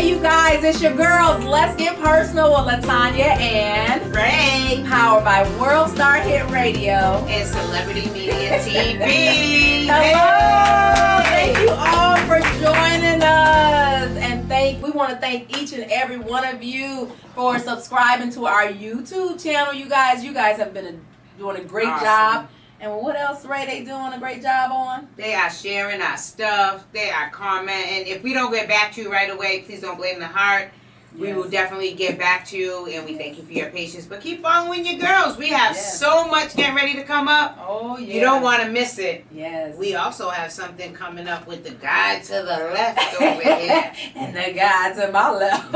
Hey, you guys, it's your girls. Let's get personal with Latonya and Rae, powered by World Star Hit Radio and Celebrity Media TV. Hello! Thank you all for joining us, and we want to thank each and every one of you for subscribing to our YouTube channel. You guys have been doing a great job. And what else, Rae, they doing a great job on? They are sharing our stuff. They are commenting. If we don't get back to you right away, please don't blame the heart. Yes. We will definitely get back to you, and we thank you for your patience. But keep following your girls. We have so much getting ready to come up. Oh, yeah. You don't want to miss it. Yes. We also have something coming up with the guy to the left over here. And the guy to my left.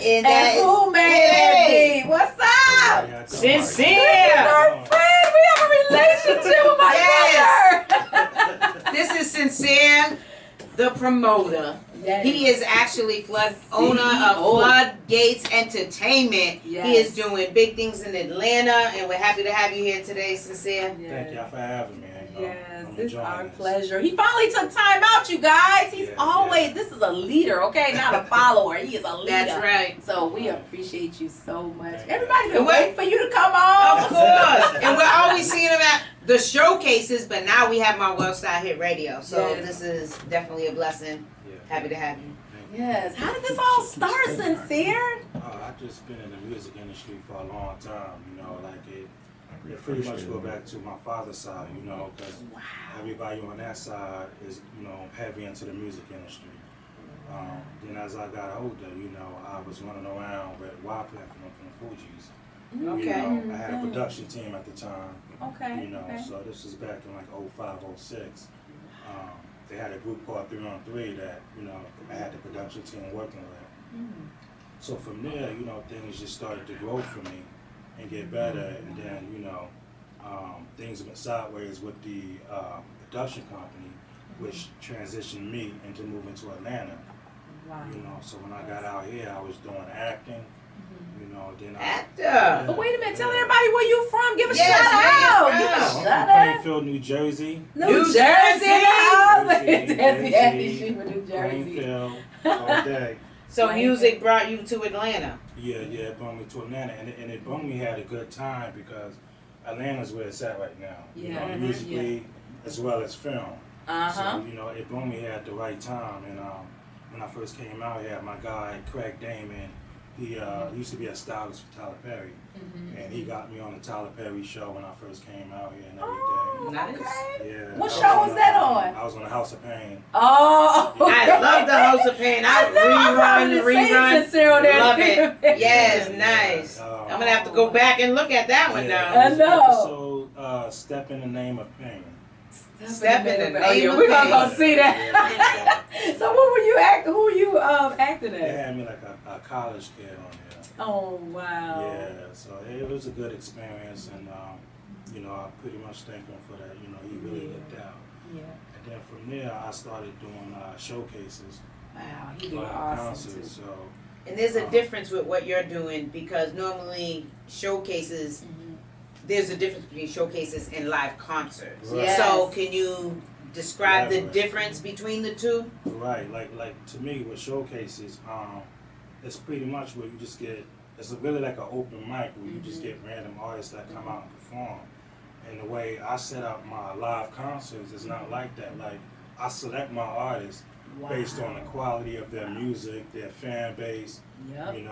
and who made it? What's up? Syncere. Our friend. We have a relationship with my brother. This is Syncere, the promoter. Yes. He is actually owner of Floodgates Entertainment. Yes. He is doing big things in Atlanta, and we're happy to have you here today, Syncere. Yes. Thank y'all for having me. Yes, it's our pleasure. He finally took time out, you guys. He's this is a leader, okay? Not a follower. He is a leader. That's right. So we appreciate you so much. Everybody's been waiting for you to come on. Of course. And we're always seeing him at the showcases, but now we have him on World Star Hit Radio. So this is definitely a blessing. Happy to have you. Yes. How did this all start, Syncere? I've just been in the music industry for a long time, it pretty much go back to my father's side, because everybody on that side is, heavy into the music industry. Then as I got older, I was running around with Y Platform from the Fugees. Okay. I had a production team at the time. Okay. So this was back in like 05, 06. They had a group called 3 on 3 that, I had the production team working with. So from there, things just started to grow for me and get better. And then, things went sideways with the production company, which transitioned me into moving to Atlanta. Wow. So when I got out here, I was doing acting. Then Actor. But wait a minute, tell everybody where you from. Give a shout out. Give a shout out. Plainfield, New Jersey. New Jersey. Plainfield, all day. So music brought you to Atlanta. Yeah, it brought me to Atlanta, and it brought me had a good time because Atlanta's where it's at right now. Musically as well as film. So it brought me at the right time, and when I first came out here, my guy Craig Damon. He used to be a stylist for Tyler Perry, and he got me on the Tyler Perry show when I first came out here and everything. Nice. Yeah. What show was that on? I was on the House of Pain. Oh, I love the House of Pain. I rerun. Love it. Yes, nice. I'm gonna have to go back and look at that one now. I know. Episode Step in the Name of Pain. Step in the name of We're gonna go see that. So what were you acting? Who were you acting They at? had me like a college kid on there. Oh wow. Yeah, so it was a good experience, and I pretty much thank him for that. He really looked out. Yeah. And then from there, I started doing showcases. Wow, he did awesome too. So. And there's a difference with what you're doing because normally showcases. There's a difference between showcases and live concerts. Right. Yes. So can you describe the difference between the two? Right, like to me with showcases, it's pretty much where you just get, it's really like an open mic where you just get random artists that come out and perform. And the way I set up my live concerts is not like that. Like I select my artists based on the quality of their music, their fan base, and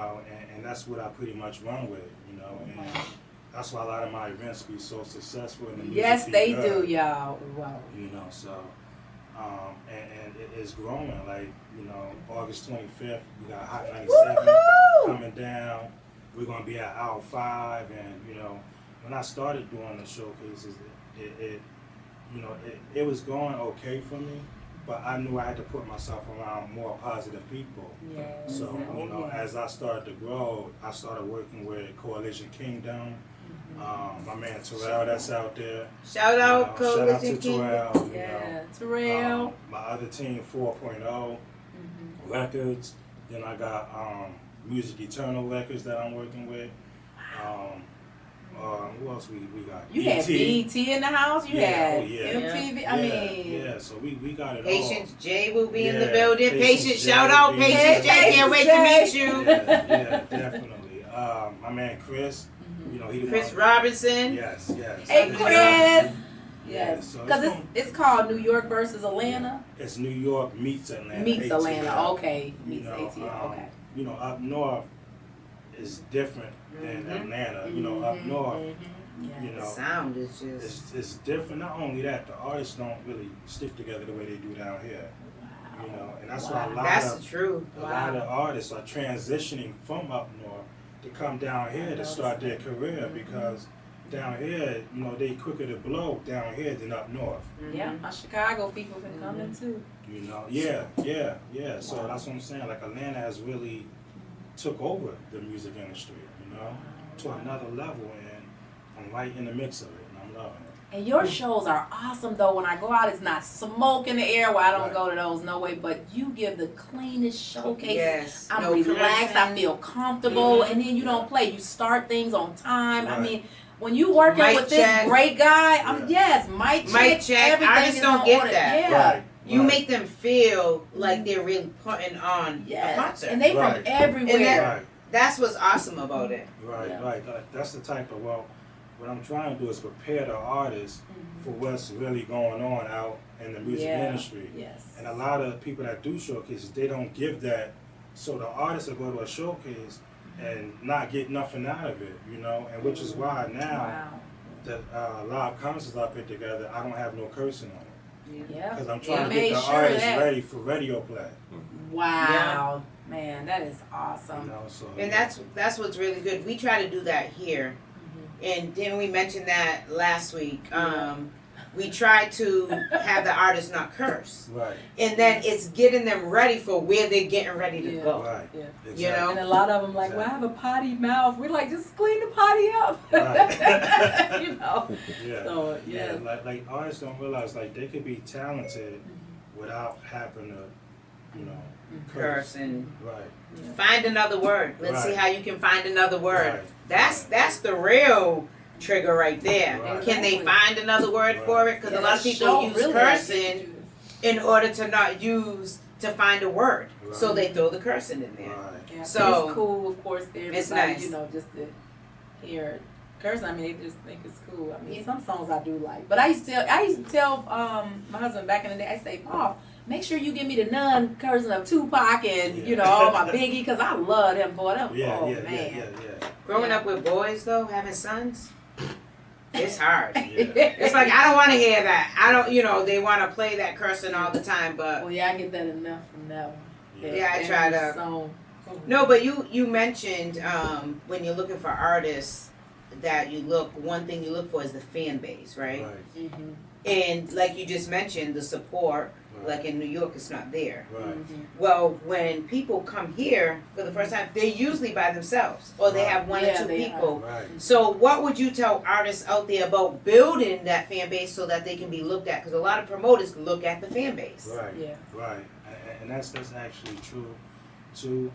that's what I pretty much run with, and that's why a lot of my events be so successful. And the music they do, y'all. Wow. And it is growing. Like, August 25th, we got Hot 97 coming down. We're going to be at Hour 5. And, when I started doing the showcases, it was going okay for me. But I knew I had to put myself around more positive people. Yes. So, as I started to grow, I started working with Coalition Kingdom. My man Terrell, that's out there. Shout out to Coalition Terrell. Terrell. My other team, 4.0 Records. Then I got Music Eternal Records that I'm working with. Who else we got? You had BET in the house. You had MTV. I mean, yeah. So we got it Patience all. J will be in the building. Patience Patience, J shout out will be Patience J. Patience Can't wait J. to meet you. Yeah, definitely. My man Chris, you know he. Chris Robinson. Yes. Hey Chris. Yes. So Because it's called New York versus Atlanta. It's New York meets Atlanta. Meets Atlanta. ATL. Okay. You Meets know, ATL. Okay. You know, up north is different than Atlanta. You know, up north. You The know, sound is just. it's different. Not only that, the artists don't really stick together the way they do down here. You know, and that's why That's the truth. a lot of artists are transitioning from up north to come down here to start their career because down here, you know, they quicker to blow down here than up north. Yeah, my Chicago people been coming too. You know, yeah. So that's what I'm saying. Like Atlanta has really took over the music industry, you know, to another level, and I'm right in the mix of it, and I'm loving it. And your shows are awesome though. When I go out, it's not smoke in the air. Well, I don't Right. go to those, no way. But you give the cleanest showcases. Yes. I'm No relaxed. I commotion. feel comfortable, Yeah. and then you don't play. You start things on time. I Right. mean, when you working Mic with check. this great guy, Yeah. mic Mic check. Everything Artists is don't on get order. that. Yeah. Right. You make them feel like they're really putting on a Yes. concert. And they Right. from everywhere. And that- Right. That's what's awesome about it. Right. Yeah. Like that's the type of what I'm trying to do is prepare the artists for what's really going on out in the music industry. Yes. And a lot of people that do showcases, they don't give that. So the artists will go to a showcase and not get nothing out of it, you know. And which is why now Wow. the live concerts I put together, I don't have no cursing on it Yeah. because I'm Yeah, trying to made get the sure of artists that. ready for radio play. Wow. Man, that is You awesome. know, so And that's what's really good. We try to do that here. And didn't we mention that last week? We try to have the artists not curse. right, And then it's getting them ready for where they're getting ready to Yeah. go. right, Yeah. exactly. You know? And a lot of them like, well, I have a potty mouth. We're like, just clean the potty up. Right. You know. Yeah. So Yeah, yeah. like artists don't realize like they could be talented without having to, you know, Curse and Right. find another word. Let's see Right. how you can find another word. Right. That's the real trigger right there. Right. Can they find another word Right. for it? Because a lot of people use cursing in order to not use to find a word. Right. So they throw the cursing in there. Right. Yeah, So, it's cool, of course. Everybody, it's nice. you know, just to hear it. Curse, I mean, they just think it's cool. I mean, some songs I do like, but I used to tell my husband back in the day. I say, Paul, make sure you give me the non-cursing of Tupac and you know all my Biggie, because I love him, boy. Them, Yeah, oh yeah, man. yeah. Growing up with boys though, having sons, it's hard. Yeah. It's like I don't want to hear that. I don't, you know, they want to play that cursing all the time, but Well, yeah, I get that enough from that one. Yeah, I try to- Song. no. But you mentioned when you're looking for artists that one thing you look for is the fan base, right? Right. Mm-hmm. And like you just mentioned, the support. Right. Like in New York, it's not there. Right. Well, when people come here for the first time, they're usually by themselves, or they have one or two they people. Right. So, what would you tell artists out there about building that fan base so that they can be looked at? Because a lot of promoters look at the fan base. Right. Yeah. Right. And that's actually true too.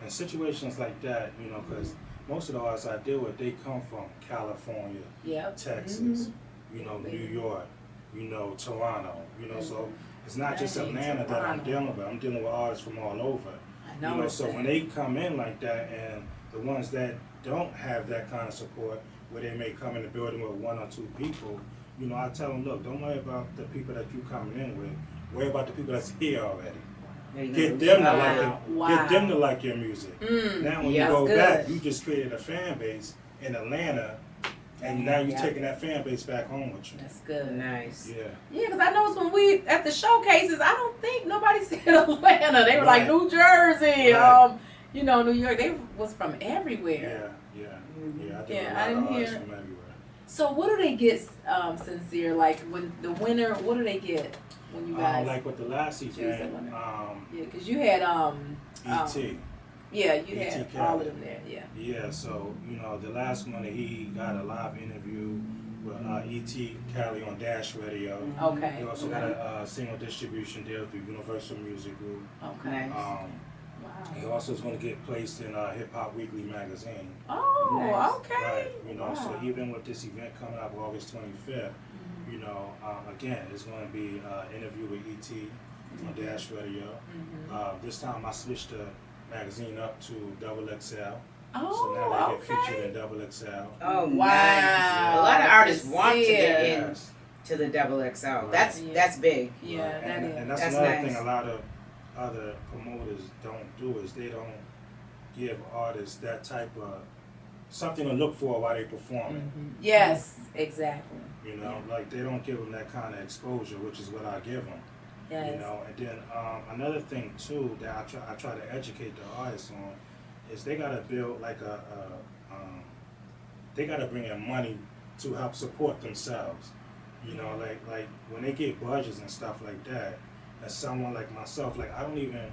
In situations like that, you know, because most of the artists I deal with, they come from California, Yep. Texas, you know, New York, you know, Toronto, you know, so it's not just Dang, Atlanta that I'm Toronto. dealing with. I'm dealing with artists from all over. I You know. know, it's so that. when they come in like that, and the ones that don't have that kind of support, where they may come in the building with one or two people, you know, I tell them, look, don't worry about the people that you coming in with. Worry about the people that's here already. There you Get go. them to Wow. like it. Wow. Get them to like your music. Now when Yeah, you go that's back, good. you just created a fan base in Atlanta, and now you're Yeah. taking that fan base back home with you. That's good. Nice. Yeah. Yeah, because I noticed when we at the showcases, I don't think nobody said Atlanta. They were like Right. New Jersey, Right. you know, New York. They was from everywhere. Yeah. Mhm. I think Yeah, a lot I didn't of artists hear- from everywhere. So what do they get, Syncere? Like when the winner, what do they get when you guys? Like with the last choose event, the winner. E.T. Yeah, because you had yeah, you E.T. had Kelly. all of them there. Yeah. Yeah, so, you know, the last one, he got a live interview with E.T. Kelly on Dash Radio. Okay. He also got a single distribution deal through Universal Music Group. Okay. Nice. He also is going to get placed in Hip Hop Weekly magazine. Oh, Nice. okay. Right, you know, Wow. so even with this event coming up August 25th, you know, again, it's going to be interview with E.T. on Dash Radio. This time I switched the magazine up to Double XL. Oh, So now they get okay. featured in Double XL. Oh, Wow. nice. A lot of artists want to get Sincere. in to the Double XL. Right. That's big. Yeah, Right. that is. And that's That's another nice. thing a lot of other promoters don't do is they don't give artists that type of something to look for while they performing. Yes, exactly. You know, like they don't give them that kind of exposure, which is what I give them. Yes. You know, and then another thing too that I try to educate the artists on is they gotta build like they gotta bring in money to help support themselves. You know, like when they get budgets and stuff like that, as someone like myself, like I don't even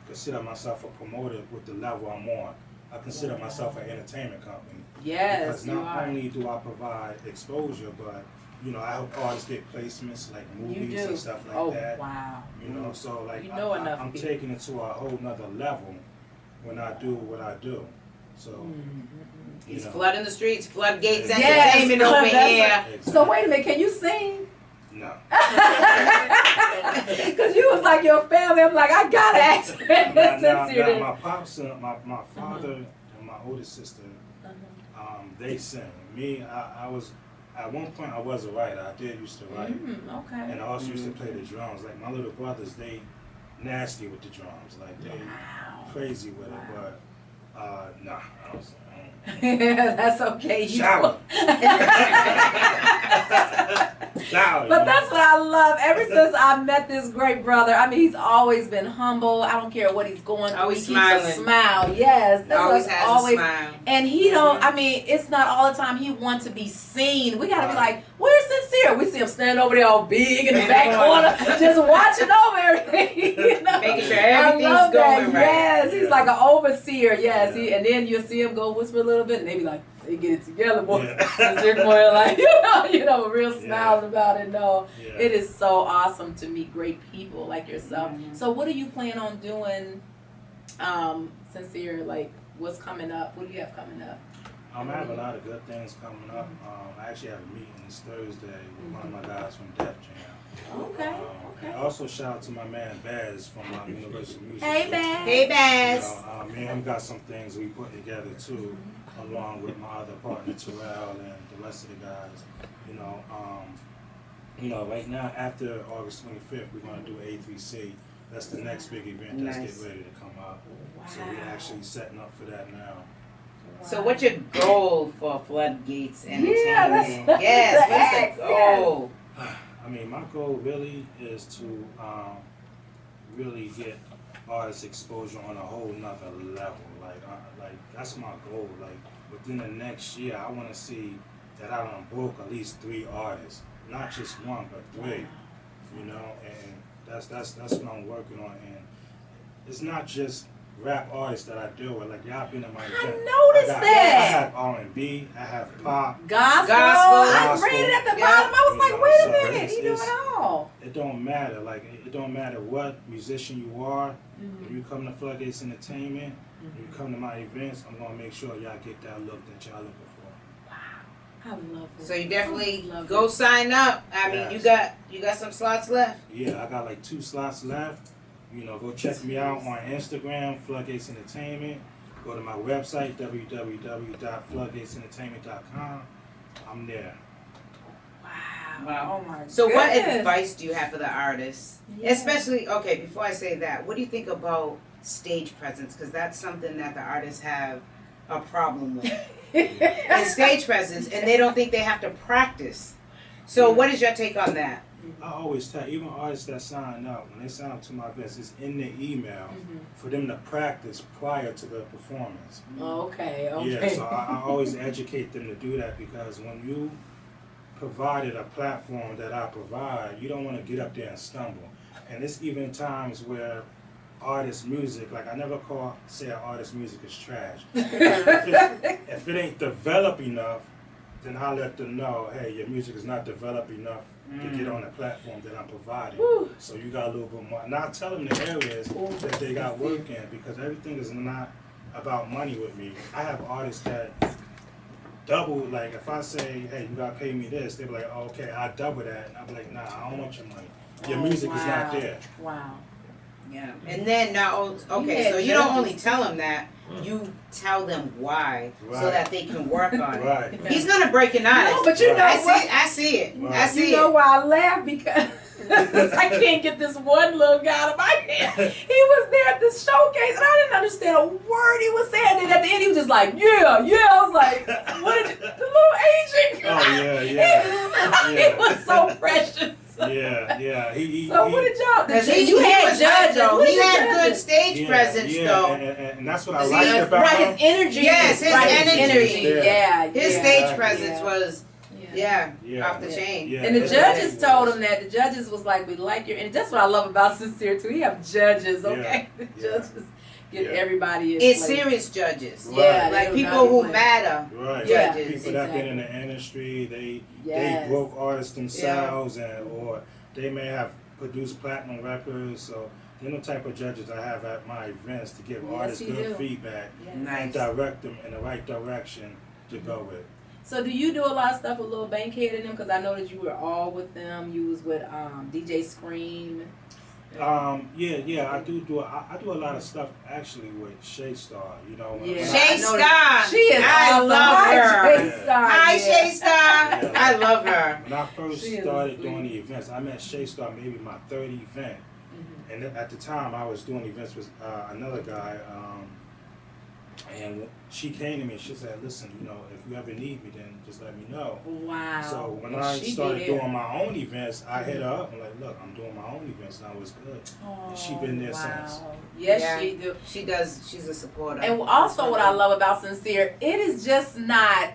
consider myself a promoter with the level I'm on. I consider myself an entertainment company. Yes, Because you not are. only do I provide exposure, but you know, I help artists get placements like You movies do. and stuff like Oh, that. wow. You know, so like You know enough I'm people. taking it to a whole nother level when I do what I do. So He's you know, flooding the streets, floodgates Yes, entertainment over that's here. exactly. So wait a minute, can you sing? No. Because you was like your family. I'm like, I gotta ask. Now, my pops and my father and my older sister, they sing. Me, I was at one point I was a writer. I did used to write, Okay. and I also used to play the drums. Like my little brothers, they nasty with the drums. Like they crazy with it. But nah, I don't sing. That's okay. You Shower. Shower. But that's what I love. Ever since I met this great brother, I mean, he's always been humble. I don't care what he's going through. Always he keeps a smiling. smile. Yes, that's Always what's has always. a smile. And he don't. I mean, it's not all the time he wants to be seen. We gotta be Right. like, where's Syncere? We see him standing over there all big in the back corner, just watching over everything. You know? Making sure I everything's love that. going right. Yes, he's Yeah. like an overseer. Yes, Yeah. and then you'll see him go whisper a little bit, and they be like, they get it together, boy. Yeah. Sincere boy, like you know, real smiling about it. No, Yeah. it is so awesome to meet great people like yourself. So, what do you plan on doing, Syncere? Like, what's coming up? What do you have coming up? I have a lot of good things coming up. I actually have a meeting this Thursday with one of my guys from Def Jam. Okay, And also shout out to my man Baz from Universal Music. Hey, Baz. Hey, You Bass. know, me and him got some things we put together too, along with my other partner Terrell and the rest of the guys. You know, right now after August 25th, we're gonna do A3C. That's the next big event that's Nice. getting ready to come up. So we're actually setting up for that now. So what's your goal for Floodgates Entertainment? Yeah, that's yes, the what's X, the goal? I mean, my goal really is to really get artist exposure on a whole nother level. Like that's my goal. Like within the next year, I want to see that I done broke at least 3 artists, not just one, but 3. You know, and that's what I'm working on. And it's not just rap artists that I deal with. Like y'all been in my event. noticed I that. have R&B. I have pop. Gospel. Gospel. I read it at the Yeah. bottom. I was You like, know, wait a so minute. it's- He do it all. It don't matter. Like it don't matter what musician you are. If you come to Floodgates Entertainment, if you come to my events, I'm gonna make sure y'all get that look that y'all looking for. I love it. So you definitely I love go it. sign up. I mean, Yes. you got some slots left. Yeah, I got like 2 slots left. You know, go check me out on Instagram, Floodgates Entertainment. Go to my website, www.floodgatesentertainment.com. I'm there. Wow. Oh my So what goodness. advice do you have for the artists? Yeah. Especially, okay, before I say that, what do you think about stage presence? Because that's something that the artists have a problem with. And stage presence, and they don't think they have to practice. So what is your take on that? I always tell even artists that sign up, when they sign up to my events, it's in their email for them to practice prior to the performance. Okay. Yeah, so I always educate them to do that because when you provided a platform that I provide, you don't want to get up there and stumble. And it's even times where artist music, like I never say an artist music is trash. If it ain't developed enough, then I let them know, hey, your music is not developed enough to get on the platform that I'm providing. Whew. So you got a little bit more. And I tell them the areas that they got work in, because everything is not about money with me. I have artists that double, like if I say, hey, you gotta pay me this, they be like, oh, okay, I double that. And I'm like, nah, I don't want your money. Your music is not there. Wow. Yeah. And then now, okay, Yeah, so you don't judges. only tell them that, you tell them why, so that they can work on it. Right. He's gonna break it on No, us. but you know I what? see, I see it. Right. I see You know it. why I laugh? Because I can't get this one little guy out of my head. He was there at the showcase, and I didn't understand a word he was saying. And at the end, he was just like, yeah, yeah. I was like, what did you, the little Asian guy. Oh, yeah, yeah. He was so precious. Yeah, yeah. So what did y'all? Because You had was judges. though. What He did the had good judges? stage presence though. And that's what I See, liked about Right, him. his energy. Yes, his right, energy. Yeah, His yeah. stage Exactly. presence was Yeah. off the chain. Yeah. And the It judges was. told him that. The judges was like, we like your, and that's what I love about Syncere too. He have judges, okay? Yeah. The judges get Yeah. everybody in It's place. serious judges. Yeah, Like they do people not who play. matter. Right. Yeah, People that been exactly. in the industry, they Yes. broke artists themselves, and or they may have produced platinum records. So they're the type of judges I have at my events to give Yes, artists you good do. feedback and Nice. direct them in the right direction to go with. So do you do a lot of stuff with Lil Bankhead and them? Because I know that you were all with them. You was with DJ Scream. Yeah, I do a lot of stuff actually with Shay Star, you know. when Yeah. I- Shay I know Star. She is I awesome. love Hi, her. Shay Star, Hi, yeah. Shay Star. Yeah. I love her. When I first She is started sweet. doing the events, I met Shay Star maybe my third event. Mhm. And then at the time, I was doing events with another guy, and she came to me and she said, listen, you know, if you ever need me, then just let me know. Wow. So when And I she be started there. doing my own events, I hit her up and like, look, I'm doing my own events now, it's good. And she been there since. Yes, Yeah. she do. She does. She's a supporter. And also what I love about Syncere, it is just not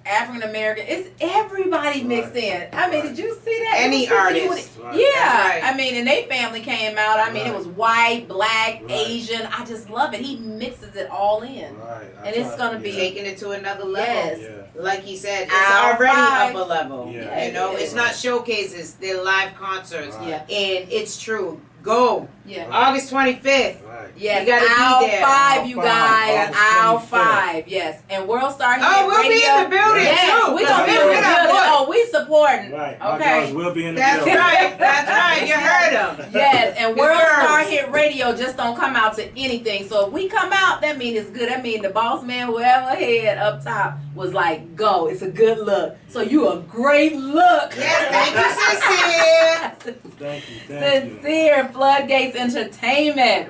African American. It's everybody mixed in. I mean, did you see that? Any It was 50 artist. Right. Yeah, That's right. I mean, and they family came out. I mean, it Right. was white, black, Right. Asian. I just love it. He mixes it all in. Right. I And it's tried- gonna be- yeah. Taking it to another level. Yes. Yeah. Like he said, it's Hour already five. up a level. Yeah. You know, Yeah. it's not showcases, they're live concerts. Right. Yeah. And it's true. Go. Yeah. Right. August 25th. Right. Yes, You gotta be aisle there. 5, you Aisle guys. 5, Aisle August 5, yes. And World Star Hit Oh, we'll Radio. be in the building Yes, too. we gonna be in the We're building. not booked. Oh, we supporting. Right. My Okay. girls will be in the That's building. right. That's right. You heard him. Yes, and Good World girls. Star Hit Radio just don't come out to anything. So if we come out, that means it's good. That means the boss man, whoever head up top, was like, go. It's a good look. So you a great look. Yes, thank you, Syncere. Thank you. Thank you. Syncere Floodgates Entertainment.